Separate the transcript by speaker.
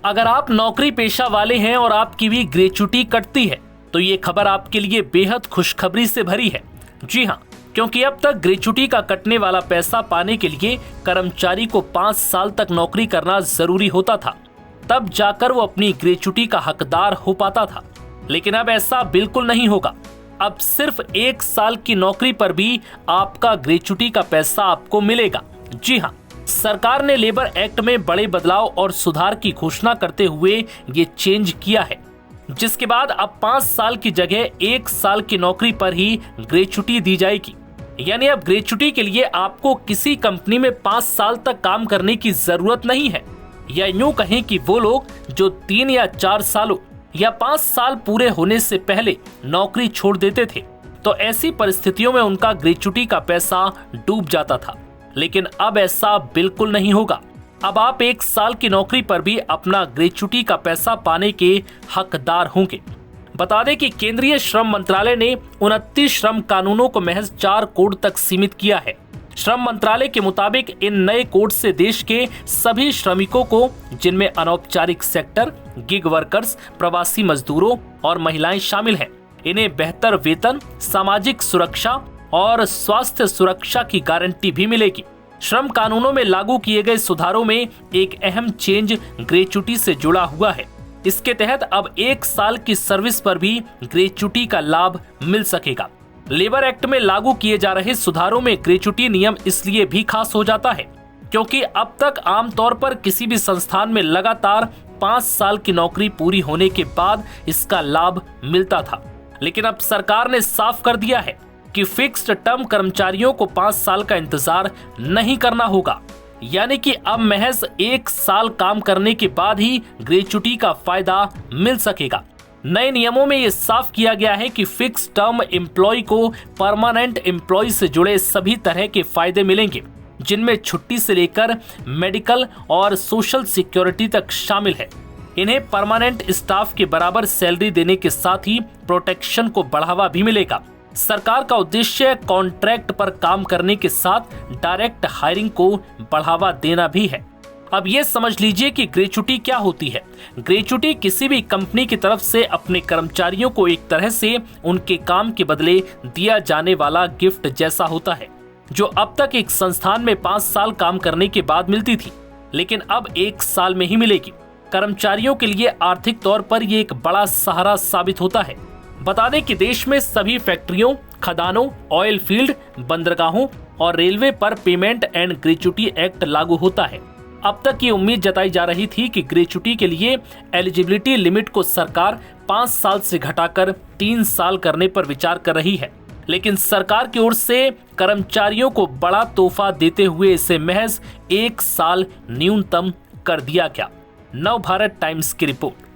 Speaker 1: अगर आप नौकरी पेशा वाले हैं और आपकी भी ग्रेच्युटी कटती है तो ये खबर आपके लिए बेहद खुशखबरी से भरी है। जी हाँ, क्योंकि अब तक ग्रेच्युटी का कटने वाला पैसा पाने के लिए कर्मचारी को 5 साल तक नौकरी करना जरूरी होता था, तब जाकर वो अपनी ग्रेच्युटी का हकदार हो पाता था। लेकिन अब ऐसा बिल्कुल नहीं होगा। अब सिर्फ 1 साल की नौकरी पर भी आपका ग्रेच्युटी का पैसा आपको मिलेगा। जी हाँ, सरकार ने लेबर एक्ट में बड़े बदलाव और सुधार की घोषणा करते हुए ये चेंज किया है, जिसके बाद अब 5 साल की जगह 1 साल की नौकरी पर ही ग्रेच्युटी दी जाएगी। यानी अब ग्रेच्युटी के लिए आपको किसी कंपनी में 5 साल तक काम करने की जरूरत नहीं है। या यूं कहें कि वो लोग जो 3 या 4 सालों या 5 साल पूरे होने से पहले नौकरी छोड़ देते थे, तो ऐसी परिस्थितियों में उनका ग्रेच्युटी का पैसा डूब जाता था। लेकिन अब ऐसा बिल्कुल नहीं होगा। अब आप 1 साल की नौकरी पर भी अपना ग्रेच्युटी का पैसा पाने के हकदार होंगे। बता दें कि केंद्रीय श्रम मंत्रालय ने 29 श्रम कानूनों को महज 4 कोड तक सीमित किया है। श्रम मंत्रालय के मुताबिक इन नए कोड से देश के सभी श्रमिकों को, जिनमें अनौपचारिक सेक्टर, गिग वर्कर्स, प्रवासी मजदूरों और महिलाएं शामिल हैं, इन्हें बेहतर वेतन, सामाजिक सुरक्षा और स्वास्थ्य सुरक्षा की गारंटी भी मिलेगी। श्रम कानूनों में लागू किए गए सुधारों में एक अहम चेंज ग्रेच्युटी से जुड़ा हुआ है। इसके तहत अब 1 साल की सर्विस पर भी ग्रेच्युटी का लाभ मिल सकेगा। लेबर एक्ट में लागू किए जा रहे सुधारों में ग्रेच्युटी नियम इसलिए भी खास हो जाता है क्योंकि अब तक आमतौर पर किसी भी संस्थान में लगातार 5 साल की नौकरी पूरी होने के बाद इसका लाभ मिलता था। लेकिन अब सरकार ने साफ कर दिया है कि फिक्स्ड टर्म कर्मचारियों को 5 साल का इंतजार नहीं करना होगा। यानी कि अब महज 1 साल काम करने के बाद ही ग्रेच्युटी का फायदा मिल सकेगा। नए नियमों में ये साफ किया गया है कि फिक्स टर्म एम्प्लॉय को परमानेंट एम्प्लॉय से जुड़े सभी तरह के फायदे मिलेंगे, जिनमें छुट्टी से लेकर मेडिकल और सोशल सिक्योरिटी तक शामिल है। इन्हें परमानेंट स्टाफ के बराबर सैलरी देने के साथ ही प्रोटेक्शन को बढ़ावा भी मिलेगा। सरकार का उद्देश्य कॉन्ट्रैक्ट पर काम करने के साथ डायरेक्ट हायरिंग को बढ़ावा देना भी है। अब ये समझ लीजिए कि ग्रेच्युटी क्या होती है। ग्रेच्युटी किसी भी कंपनी की तरफ से अपने कर्मचारियों को एक तरह से उनके काम के बदले दिया जाने वाला गिफ्ट जैसा होता है, जो अब तक एक संस्थान में 5 साल काम करने के बाद मिलती थी, लेकिन अब 1 साल में ही मिलेगी। कर्मचारियों के लिए आर्थिक तौर पर ये एक बड़ा सहारा साबित होता है। बता दें कि देश में सभी फैक्ट्रियों, खदानों, ऑयल फील्ड, बंदरगाहों और रेलवे पर पेमेंट एंड ग्रेच्युटी एक्ट लागू होता है। अब तक ये उम्मीद जताई जा रही थी कि ग्रेच्युटी के लिए एलिजिबिलिटी लिमिट को सरकार 5 साल से घटाकर 3 साल करने पर विचार कर रही है, लेकिन सरकार की ओर से कर्मचारियों को बड़ा तोहफा देते हुए इसे महज 1 साल न्यूनतम कर दिया गया। नव भारत टाइम्स की रिपोर्ट।